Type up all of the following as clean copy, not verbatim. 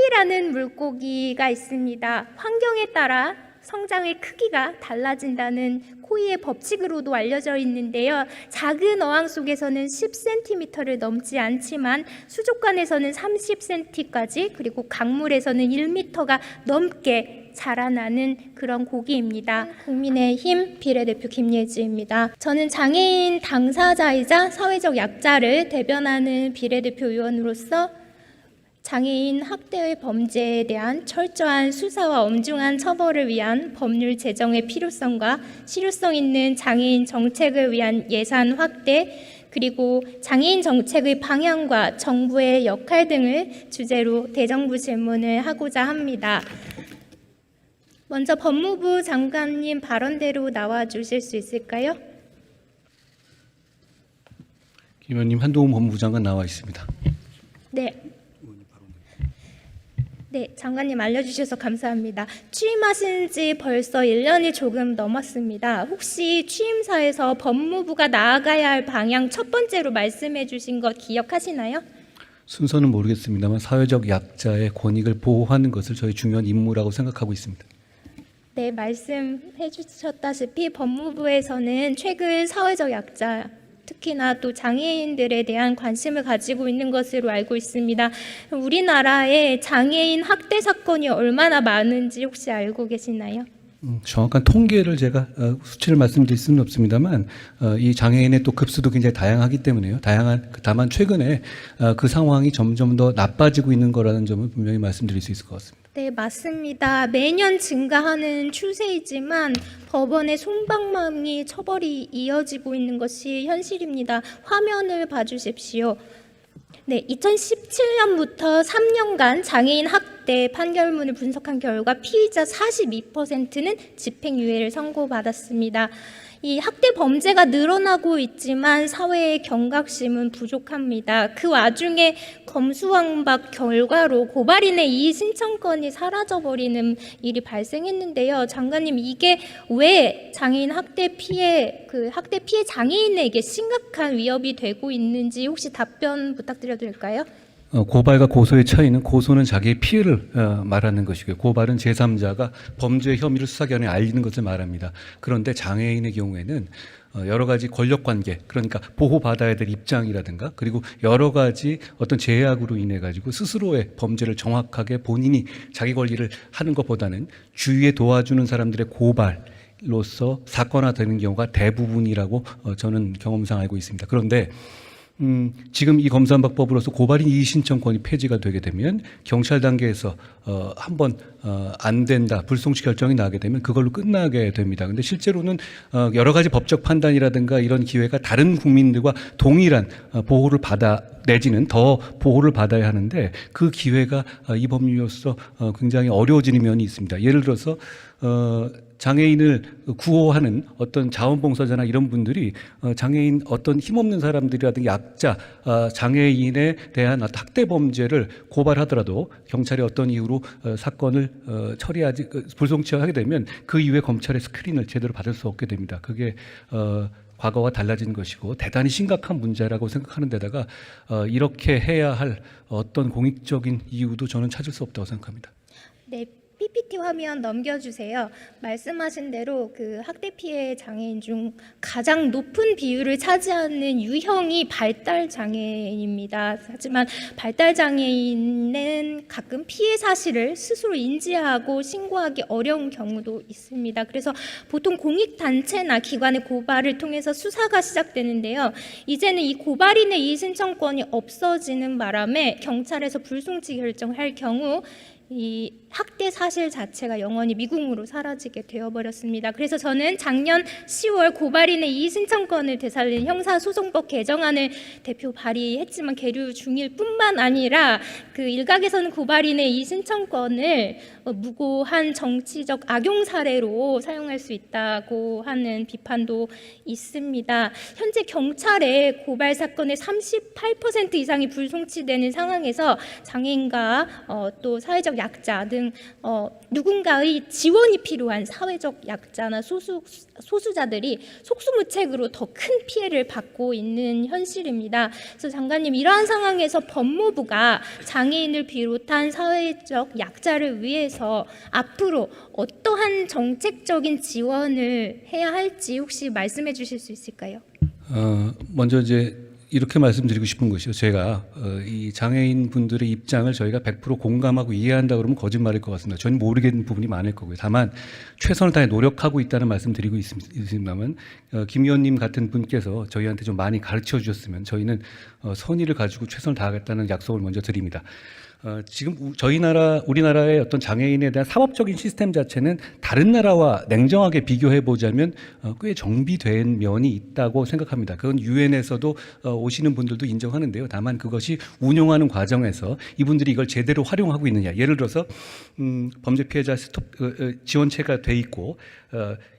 코이라는 물고기가 있습니다. 환경에 따라 성장의 크기가 달라진다는 코이의 법칙으로도 알려져 있는데요. 작은 어항 속에서는 10cm를 넘지 않지만 수족관에서는 30cm까지, 그리고 강물에서는 1m가 넘게 자라나는 그런 고기입니다. 국민의힘 비례대표 김예지입니다. 저는 장애인 당사자이자 사회적 약자를 대변하는 비례대표 의원으로서 장애인 학대의 범죄에 대한 철저한 수사와 엄중한 처벌을 위한 법률 제정의 필요성과 실효성 있는 장애인 정책을 위한 예산 확대, 그리고 장애인 정책의 방향과 정부의 역할 등을 주제로 대정부 질문을 하고자 합니다. 먼저 법무부 장관님 발언대로 나와 주실 수 있을까요? 김 의원님, 한동훈 법무부 장관 나와 있습니다. 네, 장관님 알려주셔서 감사합니다. 취임하신 지 벌써 1년이 조금 넘었습니다. 혹시 취임사에서 법무부가 나아가야 할 방향 첫 번째로 말씀해 주신 것 기억하시나요? 순서는 모르겠습니다만 사회적 약자의 권익을 보호하는 것을 저희 중요한 임무라고 생각하고 있습니다. 네, 말씀해 주셨다시피 법무부에서는 최근 사회적 약자, 특히나 또 장애인들에 대한 관심을 가지고 있는 것으로 알고 있습니다. 우리나라에 장애인 학대 사건이 얼마나 많은지 혹시 알고 계시나요? 정확한 통계를 제가 수치를 말씀드릴 수는 없습니다만 이 장애인의 또 급수도 굉장히 다양하기 때문에요. 다만 최근에 그 상황이 점점 더 나빠지고 있는 거라는 점을 분명히 말씀드릴 수 있을 것 같습니다. 네, 맞습니다. 매년 증가하는 추세이지만 법원의 솜방망이 처벌이 이어지고 있는 것이 현실입니다. 화면을 봐주십시오. 네, 2017년부터 3년간 장애인 학대 판결문을 분석한 결과 피의자 42%는 집행유예를 선고받았습니다. 이 학대 범죄가 늘어나고 있지만 사회의 경각심은 부족합니다. 그 와중에 검수완박 결과로 고발인의 이의 신청권이 사라져버리는 일이 발생했는데요. 장관님, 이게 왜 장애인 학대 피해 장애인에게 심각한 위협이 되고 있는지 혹시 답변 부탁드려도 될까요? 고발과 고소의 차이는 고소는 자기의 피해를 말하는 것이고요. 고발은 제3자가 범죄 혐의를 수사기관에 알리는 것을 말합니다. 그런데 장애인의 경우에는 여러 가지 권력관계, 그러니까 보호받아야 될 입장이라든가, 그리고 여러 가지 어떤 제약으로 인해 가지고 스스로의 범죄를 정확하게 본인이 자기 권리를 하는 것보다는 주위에 도와주는 사람들의 고발로서 사건화되는 경우가 대부분이라고 저는 경험상 알고 있습니다. 그런데 지금 이 검수완박법으로서 고발인 이의 신청권이 폐지가 되게 되면 경찰 단계에서 한번 안 된다, 불송치 결정이 나게 되면 그걸로 끝나게 됩니다. 근데 실제로는 여러 가지 법적 판단이라든가 이런 기회가 다른 국민들과 동일한 보호를 받아 내지는 더 보호를 받아야 하는데 그 기회가 이 법률로서 굉장히 어려워지는 면이 있습니다. 예를 들어서 장애인을 구호하는 어떤 자원봉사자나 이런 분들이 장애인 어떤 힘없는 사람들이라든가 약자, 장애인에 대한 학대 범죄를 고발하더라도 경찰이 어떤 이유로 사건을 처리하지 불송치하게 되면 그 이후에 검찰의 스크린을 제대로 받을 수 없게 됩니다. 그게 과거와 달라진 것이고 대단히 심각한 문제라고 생각하는 데다가 이렇게 해야 할 어떤 공익적인 이유도 저는 찾을 수 없다고 생각합니다. 네, PPT 화면 넘겨주세요. 말씀하신 대로 그 학대 피해 장애인 중 가장 높은 비율을 차지하는 유형이 발달 장애인입니다. 하지만 발달 장애인은 가끔 피해 사실을 스스로 인지하고 신고하기 어려운 경우도 있습니다. 그래서 보통 공익단체나 기관의 고발을 통해서 수사가 시작되는데요. 이제는 이 고발인의 이의 신청권이 없어지는 바람에 경찰에서 불송치 결정할 경우 이 학대 사실 자체가 영원히 미궁으로 사라지게 되어버렸습니다. 그래서 저는 작년 10월 고발인의 이의 신청권을 되살린 형사소송법 개정안을 대표 발의했지만 계류 중일 뿐만 아니라 그 일각에서는 고발인의 이의 신청권을 무고한 정치적 악용 사례로 사용할 수 있다고 하는 비판도 있습니다. 현재 경찰의 고발 사건의 38% 이상이 불송치되는 상황에서 장애인과 또 사회적 사회적 약자 등 누군가의 지원이 필요한 사회적 약자나 소수자들이 속수무책으로 더 큰 피해를 받고 있는 현실입니다. 그래서 장관님, 이러한 상황에서 법무부가 장애인을 비롯한 사회적 약자를 위해서 앞으로 어떠한 정책적인 지원을 해야 할지 혹시 말씀해 주실 수 있을까요? 먼저 이제 이렇게 말씀드리고 싶은 것이요. 제가 이 장애인 분들의 입장을 저희가 100% 공감하고 이해한다 그러면 거짓말일 것 같습니다. 저는 모르겠는 부분이 많을 거고요. 다만 최선을 다해 노력하고 있다는 말씀 드리고 있습니다만 김 의원님 같은 분께서 저희한테 좀 많이 가르쳐 주셨으면 저희는 선의를 가지고 최선을 다하겠다는 약속을 먼저 드립니다. 지금 우리나라의 어떤 장애인에 대한 사법적인 시스템 자체는 다른 나라와 냉정하게 비교해 보자면 꽤 정비된 면이 있다고 생각합니다. 그건 유엔에서도 오시는 분들도 인정하는데요. 다만 그것이 운용하는 과정에서 이분들이 이걸 제대로 활용하고 있느냐. 예를 들어서 범죄 피해자 지원체가 돼 있고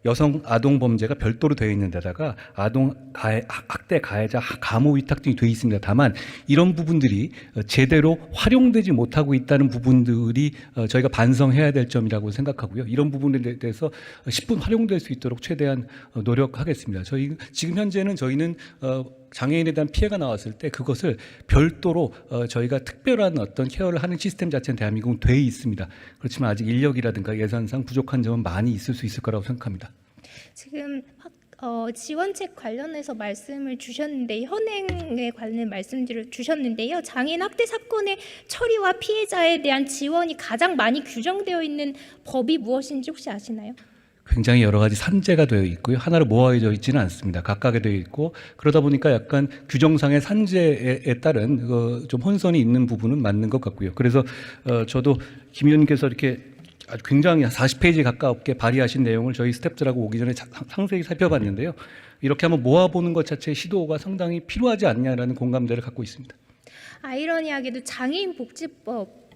여성 아동 범죄가 별도로 되어 있는 데다가 학대 가해자 감호 위탁 등이 되어 있습니다. 다만 이런 부분들이 제대로 활용되지 못하고 있다는 부분들이 저희가 반성해야 될 점이라고 생각하고요. 이런 부분에 대해서 10분 활용될 수 있도록 최대한 노력하겠습니다. 지금 현재는 저희는 장애인에 대한 피해가 나왔을 때 그것을 별도로 저희가 특별한 어떤 케어를 하는 시스템 자체는 대한민국은 돼 있습니다. 그렇지만 아직 인력이라든가 예산상 부족한 점은 많이 있을 수 있을 거라고 생각합니다. 지금 지원책 관련해서 말씀을 주셨는데 현행에 관련 말씀들을 주셨는데요. 장애인 학대 사건의 처리와 피해자에 대한 지원이 가장 많이 규정되어 있는 법이 무엇인지 혹시 아시나요? 굉장히 여러 가지 산재가 되어 있고요. 하나로 모아져 있지는 않습니다. 각각에 되어 있고 그러다 보니까 약간 규정상의 산재에 따른 좀 혼선이 있는 부분은 맞는 것 같고요. 그래서 저도 김 의원님께서 이렇게 아주 굉장히 40페이지 가깝게 발의하신 내용을 저희 스태프들하고 오기 전에 상세히 살펴봤는데요. 이렇게 한번 모아보는 것 자체의 시도가 상당히 필요하지 않냐라는 공감대를 갖고 있습니다. 아이러니하게도 장애인 복지법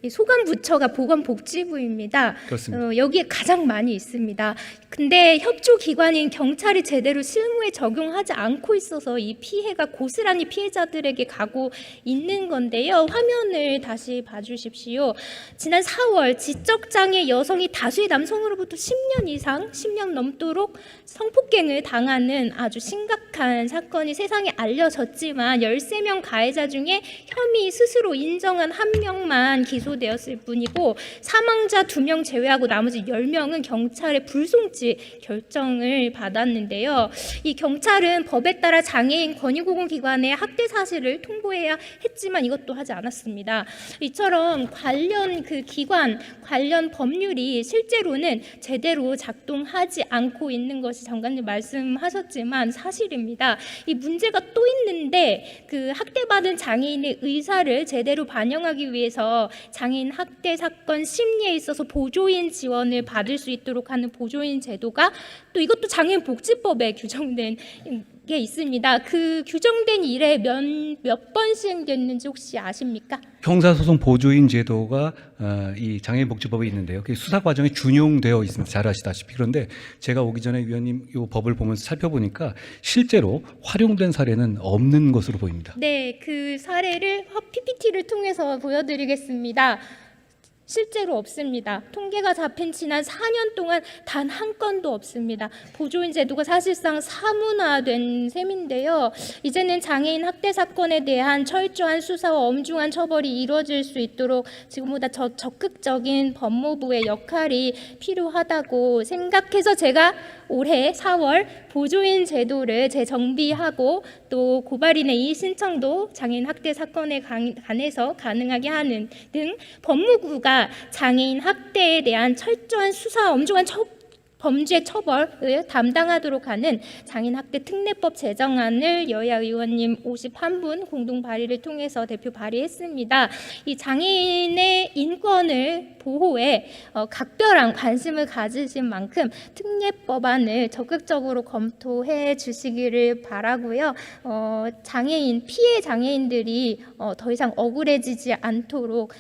소관부처가 보건복지부입니다. 그렇습니다. 여기에 가장 많이 있습니다. 근데 협조기관인 경찰이 제대로 실무에 적용하지 않고 있어서 이 피해가 고스란히 피해자들에게 가고 있는 건데요. 화면을 다시 봐주십시오. 지난 4월 지적장애 여성이 다수의 남성으로부터 10년 이상, 10년 넘도록 성폭행을 당하는 아주 심각한 사건이 세상에 알려졌지만 13명 가해자 중에 혐의 스스로 인정한 1명만 기소되었을 뿐이고 사망자 2명 제외하고 나머지 10명은 경찰의 불송치 결정을 받았는데요. 이 경찰은 법에 따라 장애인 권익보건기관에 학대 사실을 통보해야 했지만 이것도 하지 않았습니다. 이처럼 관련 기관, 관련 법률이 실제로는 제대로 작동하지 않고 있는 것이 장관님 말씀하셨지만 사실입니다. 이 문제가 또 있는데 학대받은 장애인의 의사를 제대로 반영하기 위해서 장애인 학대 사건 심리에 있어서 보조인 지원을 받을 수 있도록 하는 보조인 제도가 또 이것도 장애인 복지법에 규정된 게 있습니다. 그 규정된 이래 몇 번 시행됐는지 혹시 아십니까? 형사소송 보조인 제도가 이 장애인복지법에 있는데요. 그게 수사 과정에 준용되어 있습니다. 잘 아시다시피. 그런데 제가 오기 전에 위원님 이 법을 보면서 살펴보니까 실제로 활용된 사례는 없는 것으로 보입니다. 네, 그 사례를 PPT를 통해서 보여드리겠습니다. 실제로 없습니다. 통계가 잡힌 지난 4년 동안 단 한 건도 없습니다. 보조인 제도가 사실상 사문화된 셈인데요. 이제는 장애인 학대 사건에 대한 철저한 수사와 엄중한 처벌이 이루어질 수 있도록 지금보다 적극적인 법무부의 역할이 필요하다고 생각해서 제가 올해 4월 보조인 제도를 재정비하고 또 고발인의 이의 신청도 장애인 학대 사건에 관해서 가능하게 하는 등 법무부가 장애인 학대에 대한 철저한 수사, 엄중한 범죄 처벌을 담당하도록 하는 장애인 학대 특례법 제정안을 여야 의원님 51분 공동 발의를 통해서 대표 발의했습니다. 이 장애인의 인권을 보호에 각별한 관심을 가지신 만큼 특례법안을 적극적으로 검토해 주시기를 바라고요. 피해 장애인들이 더 이상 억울해지지 않도록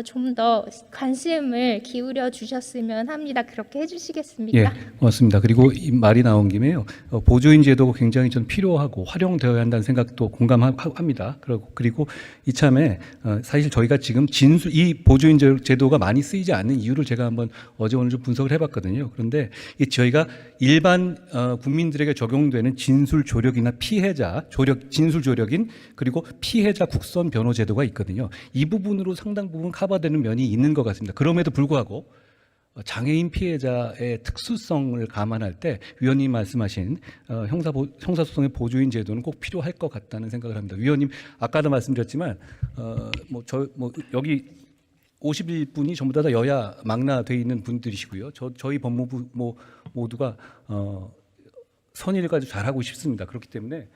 좀 더 관심을 기울여 주셨으면 합니다. 그렇게 해주시겠습니까? 예, 부탁드립니다. 고맙습니다. 그리고 이 말이 나온 김에요. 보조인 제도가 굉장히 좀 필요하고 활용되어야 한다는 생각도 공감합니다. 그리고 이참에 사실 저희가 지금 이 보조인 제도가 많이 쓰이지 않는 이유를 제가 한번 어제 오늘 좀 분석을 해봤거든요. 그런데 저희가 일반 국민들에게 적용되는 진술 조력이나 피해자 진술 조력인 그리고 피해자 국선 변호 제도가 있거든요. 이 부분으로 상당 부분 커버되는 면이 있는 것 같습니다. 그럼에도 불구하고 장애인 피해자의 특수성을 감안할 때 위원님 말씀하신 형사소송의 보조인 제도는 꼭 필요할 것 같다는 생각을 합니다. 위원님 아까도 말씀드렸지만 여기 51분이 전부 다 여야 망라돼 있는 분들이시고요. 저희 법무부 모두가 선의를 가지고 잘하고 싶습니다. 그렇기 때문에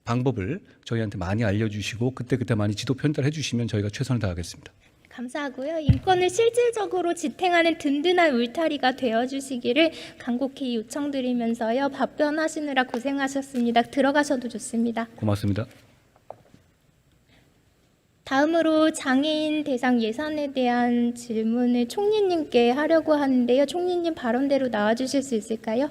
방법을 저희한테 많이 알려주시고 그때 많이 지도 편달해 주시면 저희가 최선을 다하겠습니다. 감사하고요. 인권을 실질적으로 지탱하는 든든한 울타리가 되어주시기를 간곡히 요청드리면서요. 답변하시느라 고생하셨습니다. 들어가셔도 좋습니다. 고맙습니다. 다음으로 장애인 대상 예산에 대한 질문을 총리님께 하려고 하는데요. 총리님 발언대로 나와주실 수 있을까요?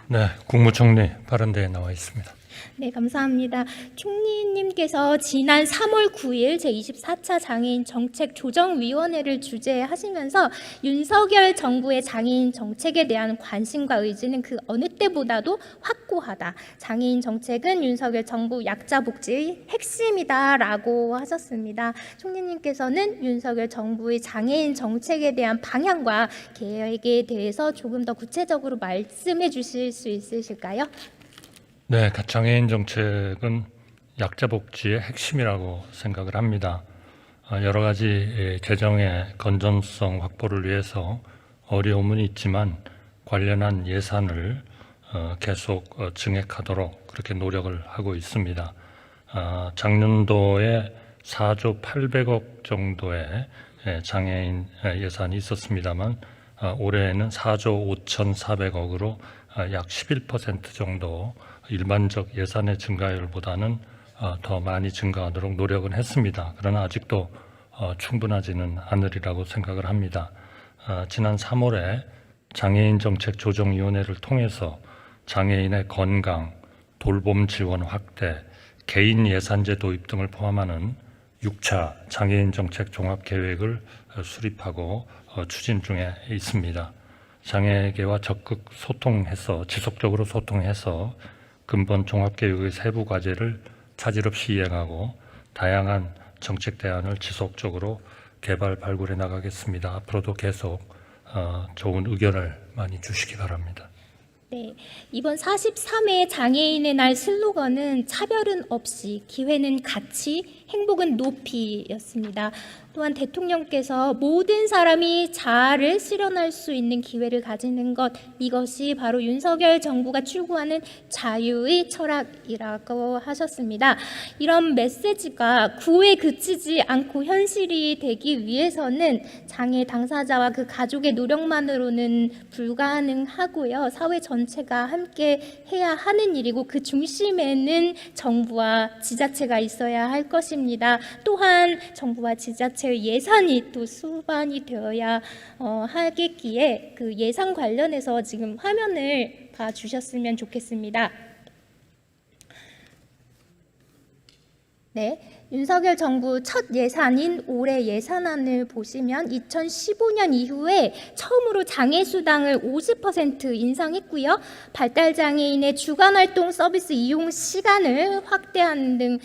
네, 국무총리 발언대에 나와 있습니다. 네, 감사합니다. 총리님께서 지난 3월 9일 제24차 장애인 정책 조정위원회를 주재하시면서 윤석열 정부의 장애인 정책에 대한 관심과 의지는 그 어느 때보다도 확고하다. 장애인 정책은 윤석열 정부 약자 복지의 핵심이다라고 하셨습니다. 총리님께서는 윤석열 정부의 장애인 정책에 대한 방향과 계획에 대해서 조금 더 구체적으로 말씀해 주실 수 있으실까요? 네, 장애인 정책은 약자 복지의 핵심이라고 생각을 합니다. 여러 가지 재정의 건전성 확보를 위해서 어려움은 있지만 관련한 예산을 계속 증액하도록 그렇게 노력을 하고 있습니다. 작년도에 4조 800억 정도의 장애인 예산이 있었습니다만 올해에는 4조 5,400억으로 약 11% 정도 일반적 예산의 증가율보다는 더 많이 증가하도록 노력은 했습니다. 그러나 아직도 충분하지는 않으리라고 생각을 합니다. 지난 3월에 장애인 정책 조정위원회를 통해서 장애인의 건강, 돌봄 지원 확대, 개인 예산제 도입 등을 포함하는 6차 장애인 정책 종합계획을 수립하고 추진 중에 있습니다. 장애계와 적극 소통해서 지속적으로 소통해서 근본 종합계획의 세부 과제를 차질 없이 이행하고 다양한 정책 대안을 지속적으로 개발 발굴해 나가겠습니다. 앞으로도 계속 좋은 의견을 많이 주시기 바랍니다. 네, 이번 43회 장애인의 날 슬로건은 차별은 없이, 기회는 같이, 행복은 높이였습니다. 또한 대통령께서 모든 사람이 자아를 실현할 수 있는 기회를 가지는 것, 이것이 바로 윤석열 정부가 추구하는 자유의 철학이라고 하셨습니다. 이런 메시지가 구호에 그치지 않고 현실이 되기 위해서는 장애 당사자와 그 가족의 노력만으로는 불가능하고요. 사회 전체가 함께 해야 하는 일이고 그 중심에는 정부와 지자체가 있어야 할 것입니다. 또한 정부와 지자체의 예산이 또 수반이 되어야 하겠기에 그 예산 관련해서 지금 화면을 봐주셨으면 좋겠습니다. 네, 윤석열 정부 첫 예산인 올해 예산안을 보시면 2015년 이후에 처음으로 장애수당을 50% 인상했고요. 발달장애인의 주간활동 서비스 이용 시간을 확대하는 등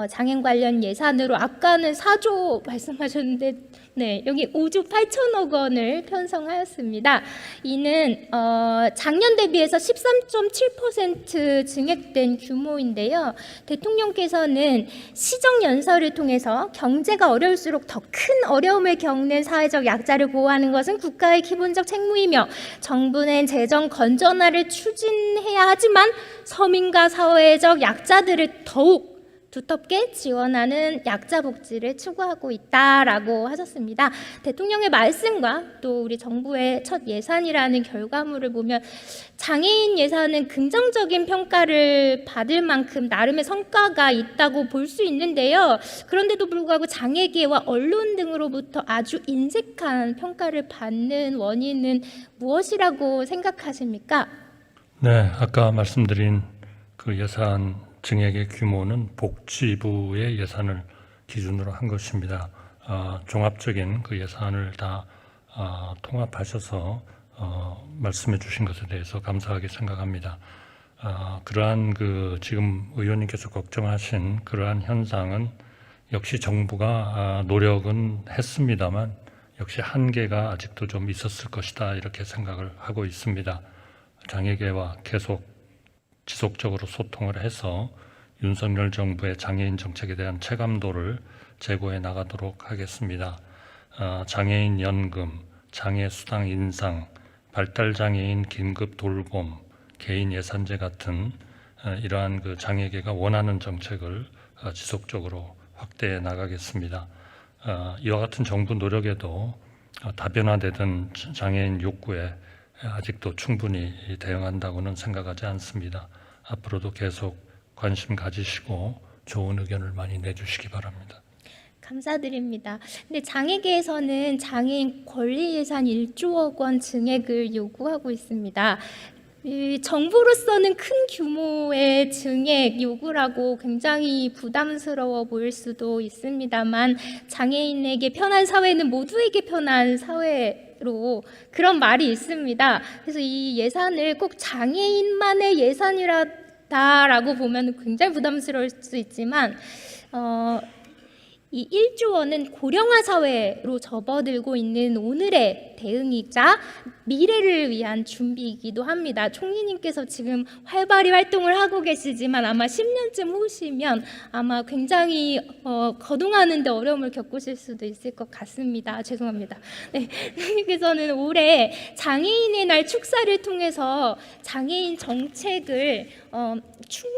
장애인 관련 예산으로 아까는 4조 말씀하셨는데 네, 여기 5조 8천억 원을 편성하였습니다. 이는 작년 대비해서 13.7% 증액된 규모인데요. 대통령께서는 시정 연설을 통해서 경제가 어려울수록 더 큰 어려움을 겪는 사회적 약자를 보호하는 것은 국가의 기본적 책무이며 정부는 재정 건전화를 추진해야 하지만 서민과 사회적 약자들을 더욱 두텁게 지원하는 약자 복지를 추구하고 있다라고 하셨습니다. 대통령의 말씀과 또 우리 정부의 첫 예산이라는 결과물을 보면 장애인 예산은 긍정적인 평가를 받을 만큼 나름의 성과가 있다고 볼 수 있는데요. 그런데도 불구하고 장애계와 언론 등으로부터 아주 인색한 평가를 받는 원인은 무엇이라고 생각하십니까? 네, 아까 말씀드린 그 예산 증액의 규모는 복지부의 예산을 기준으로 한 것입니다. 종합적인 그 예산을 다 통합하셔서 말씀해 주신 것에 대해서 감사하게 생각합니다. 그러한 그 지금 의원님께서 걱정하신 그러한 현상은 역시 정부가 노력은 했습니다만 역시 한계가 아직도 좀 있었을 것이다 이렇게 생각을 하고 있습니다. 장애계와 계속 지속적으로 소통을 해서 윤석열 정부의 장애인 정책에 대한 체감도를 제고해 나가도록 하겠습니다. 장애인 연금, 장애 수당 인상, 발달장애인 긴급 돌봄, 개인 예산제 같은 이러한 그 장애계가 원하는 정책을 지속적으로 확대해 나가겠습니다. 이와 같은 정부 노력에도 다변화되던 장애인 욕구에 아직도 충분히 대응한다고는 생각하지 않습니다. 앞으로도 계속 관심 가지시고 좋은 의견을 많이 내주시기 바랍니다. 감사드립니다. 근데 장애계에서는 장애인 권리 예산 1조억 원 증액을 요구하고 있습니다. 정부로서는 큰 규모의 증액 요구라고 굉장히 부담스러워 보일 수도 있습니다만 장애인에게 편한 사회는 모두에게 편한 사회로 그런 말이 있습니다. 그래서 이 예산을 꼭 장애인만의 예산이라고 보면 굉장히 부담스러울 수 있지만 이 1조 원은 고령화 사회로 접어들고 있는 오늘의 대응이자 미래를 위한 준비이기도 합니다. 총리님께서 지금 활발히 활동을 하고 계시지만 아마 10년쯤 후시면 아마 굉장히 거동하는 데 어려움을 겪으실 수도 있을 것 같습니다. 죄송합니다. 네, 총리께서는 올해 장애인의 날 축사를 통해서 장애인 정책을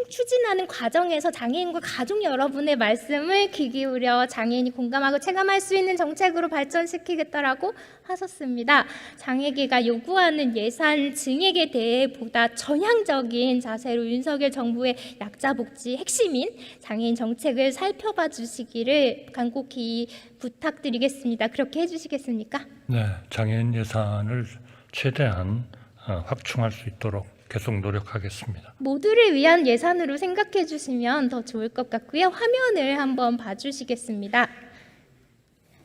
추진하는 과정에서 장애인과 가족 여러분의 말씀을 귀 기울여 장애인이 공감하고 체감할 수 있는 정책으로 발전시키겠다라고 하셨습니다. 장애계가 요구하는 예산 증액에 대해 보다 전향적인 자세로 윤석열 정부의 약자 복지 핵심인 장애인 정책을 살펴봐 주시기를 간곡히 부탁드리겠습니다. 그렇게 해주시겠습니까? 네, 장애인 예산을 최대한 확충할 수 있도록 계속 노력하겠습니다. 모두를 위한 예산으로 생각해 주시면 더 좋을 것 같고요. 화면을 한번 봐주시겠습니다.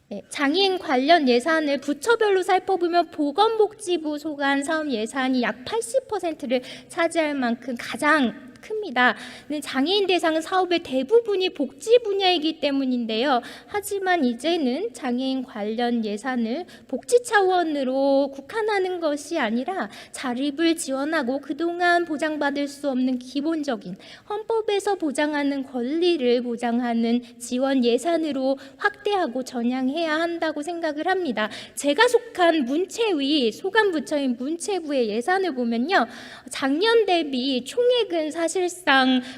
네, 장애인 관련 예산을 부처별로 살펴보면 보건복지부 소관 사업 예산이 약 80%를 차지할 만큼 가장 큽니다. 장애인 대상 사업의 대부분이 복지 분야이기 때문인데요. 하지만 이제는 장애인 관련 예산을 복지 차원으로 국한하는 것이 아니라 자립을 지원하고 그동안 보장받을 수 없는 기본적인 헌법에서 보장하는 권리를 보장하는 지원 예산으로 확대하고 전향해야 한다고 생각을 합니다. 제가 속한 문체위 소관부처인 문체부의 예산을 보면요. 작년 대비 총액은 사실상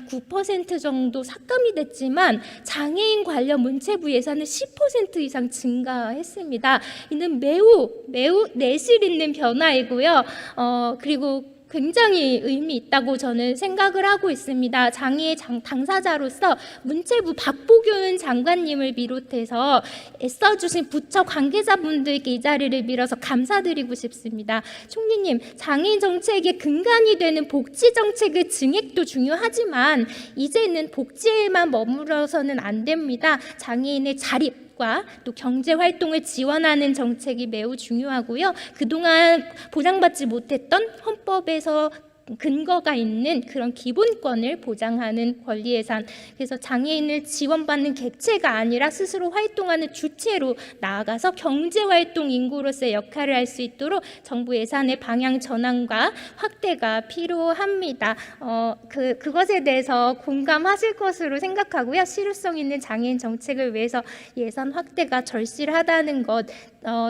9% 정도 삭감이 됐지만 장애인 관련 문체부 예산은 10% 이상 증가했습니다. 이는 매우 내실 있는 변화이고요. 그리고 굉장히 의미 있다고 저는 생각을 하고 있습니다. 장애의 당사자로서 문체부 박보균 장관님을 비롯해서 애써주신 부처 관계자분들께 이 자리를 빌어서 감사드리고 싶습니다. 총리님, 장애인 정책의 근간이 되는 복지 정책의 증액도 중요하지만 이제는 복지에만 머물러서는 안 됩니다. 장애인의 자립 또 경제 활동을 지원하는 정책이 매우 중요하고요. 그동안 보장받지 못했던 헌법에서 근거가 있는 그런 기본권을 보장하는 권리 예산. 그래서 장애인을 지원받는 객체가 아니라 스스로 활동하는 주체로 나아가서 경제 활동 인구로서의 역할을 할 수 있도록 정부 예산의 방향 전환과 확대가 필요합니다. 그것에 대해서 공감하실 것으로 생각하고요. 실효성 있는 장애인 정책을 위해서 예산 확대가 절실하다는 것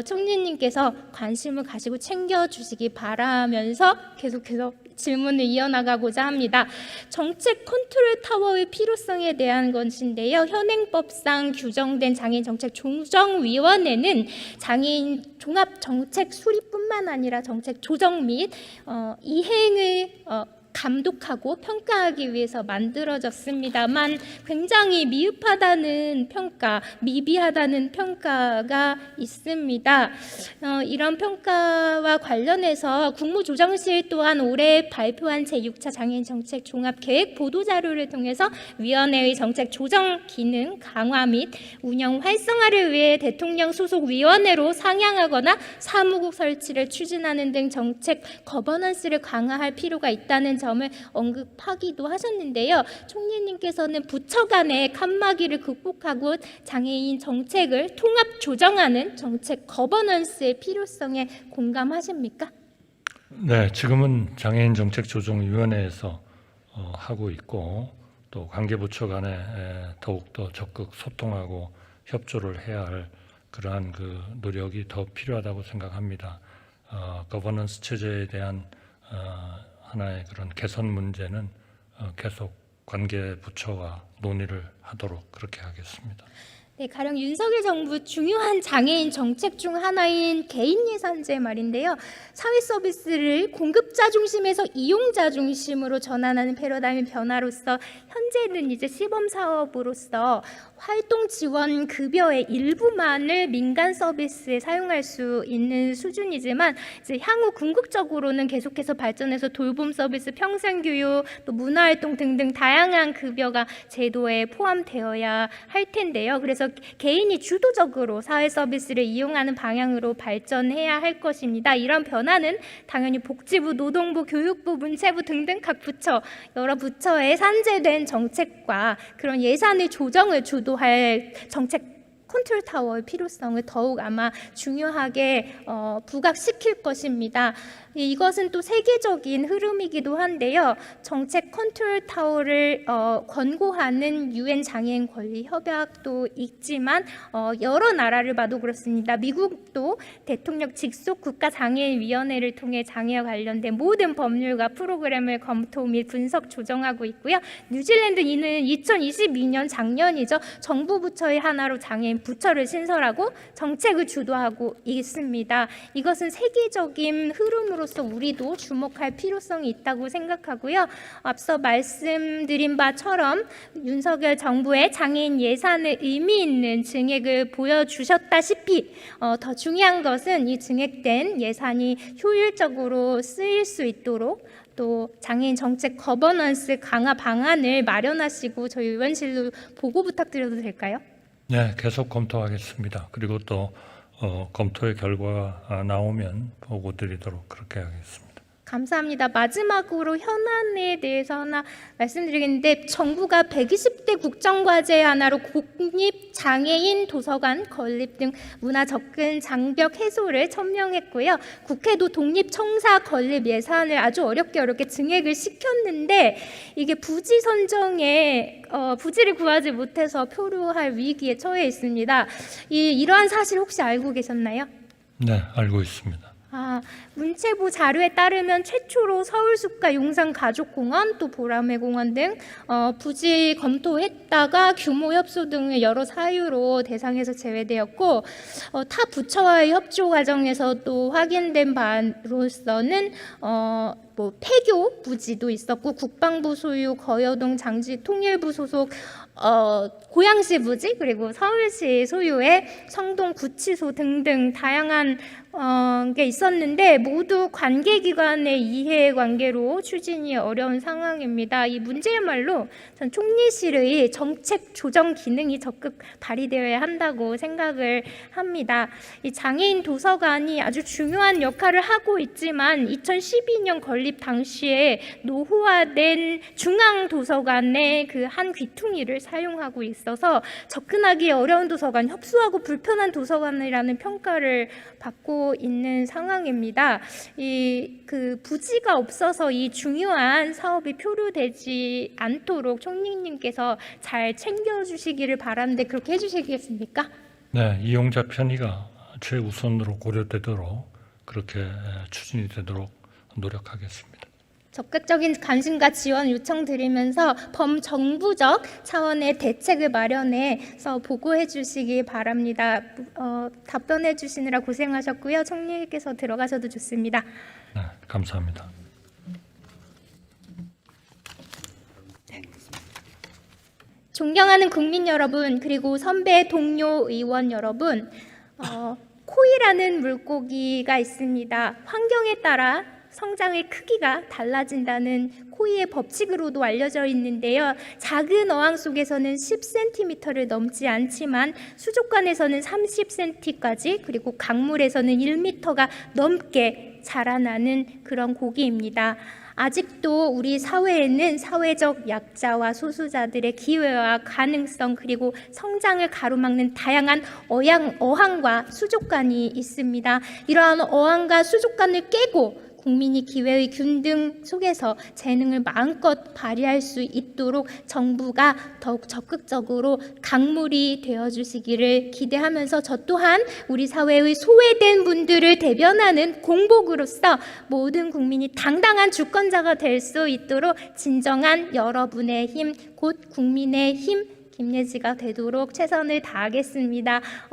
총리님께서 관심을 가지고 챙겨주시기 바라면서 계속해서 질문을 이어나가고자 합니다. 정책 컨트롤 타워의 필요성에 대한 것인데요. 현행법상 규정된 장애인 정책 조정위원회는 장애인 종합 정책 수립뿐만 아니라 정책 조정 및 이행을 감독하고 평가하기 위해서 만들어졌습니다만 굉장히 미흡하다는 평가, 미비하다는 평가가 있습니다. 이런 평가와 관련해서 국무조정실 또한 올해 발표한 제6차 장애인 정책 종합계획 보도자료를 통해서 위원회의 정책 조정 기능 강화 및 운영 활성화를 위해 대통령 소속 위원회로 상향하거나 사무국 설치를 추진하는 등 정책 거버넌스를 강화할 필요가 있다는 점을 언급하기도 하셨는데요. 총리님께서는 부처 간의 칸막이를 극복하고 장애인 정책을 통합 조정하는 정책 거버넌스의 필요성에 공감하십니까? 네, 지금은 장애인 정책 조정위원회에서 하고 있고 또 관계부처 간에 더욱더 적극 소통하고 협조를 해야 할 그러한 그 노력이 더 필요하다고 생각합니다. 거버넌스 체제에 대한 하나의 그런 개선 문제는 계속 관계 부처와 논의를 하도록 그렇게 하겠습니다. 네, 가령 윤석열 정부 중요한 장애인 정책 중 하나인 개인 예산제 말인데요. 사회 서비스를 공급자 중심에서 이용자 중심으로 전환하는 패러다임 변화로서 현재는 이제 시범 사업으로서 활동 지원 급여의 일부만을 민간 서비스에 사용할 수 있는 수준이지만 이제 향후 궁극적으로는 계속해서 발전해서 돌봄 서비스, 평생 교육, 또 문화활동 등등 다양한 급여가 제도에 포함되어야 할 텐데요. 그래서 개인이 주도적으로 사회 서비스를 이용하는 방향으로 발전해야 할 것입니다. 이런 변화는 당연히 복지부, 노동부, 교육부, 문체부 등등 각 부처, 여러 부처의 산재된 정책과 그런 예산의 조정을 주도할 정책 컨트롤 타워의 필요성을 더욱 아마 중요하게 부각시킬 것입니다. 이것은 또 세계적인 흐름이기도 한데요. 정책 컨트롤 타워를 권고하는 유엔 장애인 권리 협약도 있지만 여러 나라를 봐도 그렇습니다. 미국도 대통령 직속 국가장애인위원회를 통해 장애와 관련된 모든 법률과 프로그램을 검토 및 분석 조정하고 있고요. 뉴질랜드는 2022년 작년이죠. 정부 부처의 하나로 장애인 부처를 신설하고 정책을 주도하고 있습니다. 이것은 세계적인 흐름으로서 우리도 주목할 필요성이 있다고 생각하고요. 앞서 말씀드린 바처럼 윤석열 정부의 장애인 예산의 의미 있는 증액을 보여주셨다시피 더 중요한 것은 이 증액된 예산이 효율적으로 쓰일 수 있도록 또 장애인 정책 거버넌스 강화 방안을 마련하시고 저희 의원실로 보고 부탁드려도 될까요? 네, 계속 검토하겠습니다. 그리고 또 검토의 결과가 나오면 보고 드리도록 그렇게 하겠습니다. 감사합니다. 마지막으로 현안에 대해서 하나 말씀드리겠는데 정부가 120대 국정과제 하나로 국립장애인 도서관 건립 등 문화 접근 장벽 해소를 천명했고요. 국회도 독립청사 건립 예산을 아주 어렵게 증액을 시켰는데 이게 부지 선정에 부지를 구하지 못해서 표류할 위기에 처해 있습니다. 이러한 사실 혹시 알고 계셨나요? 네, 알고 있습니다. 문체부 자료에 따르면 최초로 서울숲과 용산가족공원 또 보라매공원 등 부지 검토했다가 규모 협소 등의 여러 사유로 대상에서 제외되었고 타 부처와의 협조 과정에서 또 확인된 바로서는 폐교 부지도 있었고 국방부 소유 거여동 장지 통일부 소속 고양시 부지 그리고 서울시 소유의 성동 구치소 등등 다양한 게 있었는데 모두 관계기관의 이해관계로 추진이 어려운 상황입니다. 이 문제야말로 전 총리실의 정책 조정 기능이 적극 발휘되어야 한다고 생각을 합니다. 이 장애인 도서관이 아주 중요한 역할을 하고 있지만 2012년 건립 당시에 노후화된 중앙도서관의 그 한 귀퉁이를 사용하고 있어서 접근하기 어려운 도서관, 협소하고 불편한 도서관이라는 평가를 받고 있는 상황입니다. 그 부지가 없어서 이 중요한 사업이 표류되지 않도록 총리님께서 잘 챙겨주시기를 바라는데 그렇게 해주시겠습니까? 네, 이용자 편의가 최우선으로 고려되도록 그렇게 추진이 되도록 노력하겠습니다. 적극적인 관심과 지원 요청드리면서 범정부적 차원의 대책을 마련해서 보고해 주시기 바랍니다. 답변해 주시느라 고생하셨고요. 총리께서 들어가셔도 좋습니다. 네, 감사합니다. 존경하는 국민 여러분, 그리고 선배 동료 의원 여러분, 코이라는 물고기가 있습니다. 환경에 따라 성장의 크기가 달라진다는 코이의 법칙으로도 알려져 있는데요. 작은 어항 속에서는 10cm를 넘지 않지만 수족관에서는 30cm까지, 그리고 강물에서는 1m가 넘게 자라나는 그런 고기입니다. 아직도 우리 사회에는 사회적 약자와 소수자들의 기회와 가능성, 그리고 성장을 가로막는 다양한 어항과 수족관이 있습니다. 이러한 어항과 수족관을 깨고 국민이 기회의 균등 속에서 재능을 마음껏 발휘할 수 있도록 정부가 더욱 적극적으로 강물이 되어주시기를 기대하면서, 저 또한 우리 사회의 소외된 분들을 대변하는 공복으로서 모든 국민이 당당한 주권자가 될 수 있도록 진정한 여러분의 힘, 곧 국민의 힘, 김예지가 되도록 최선을 다하겠습니다.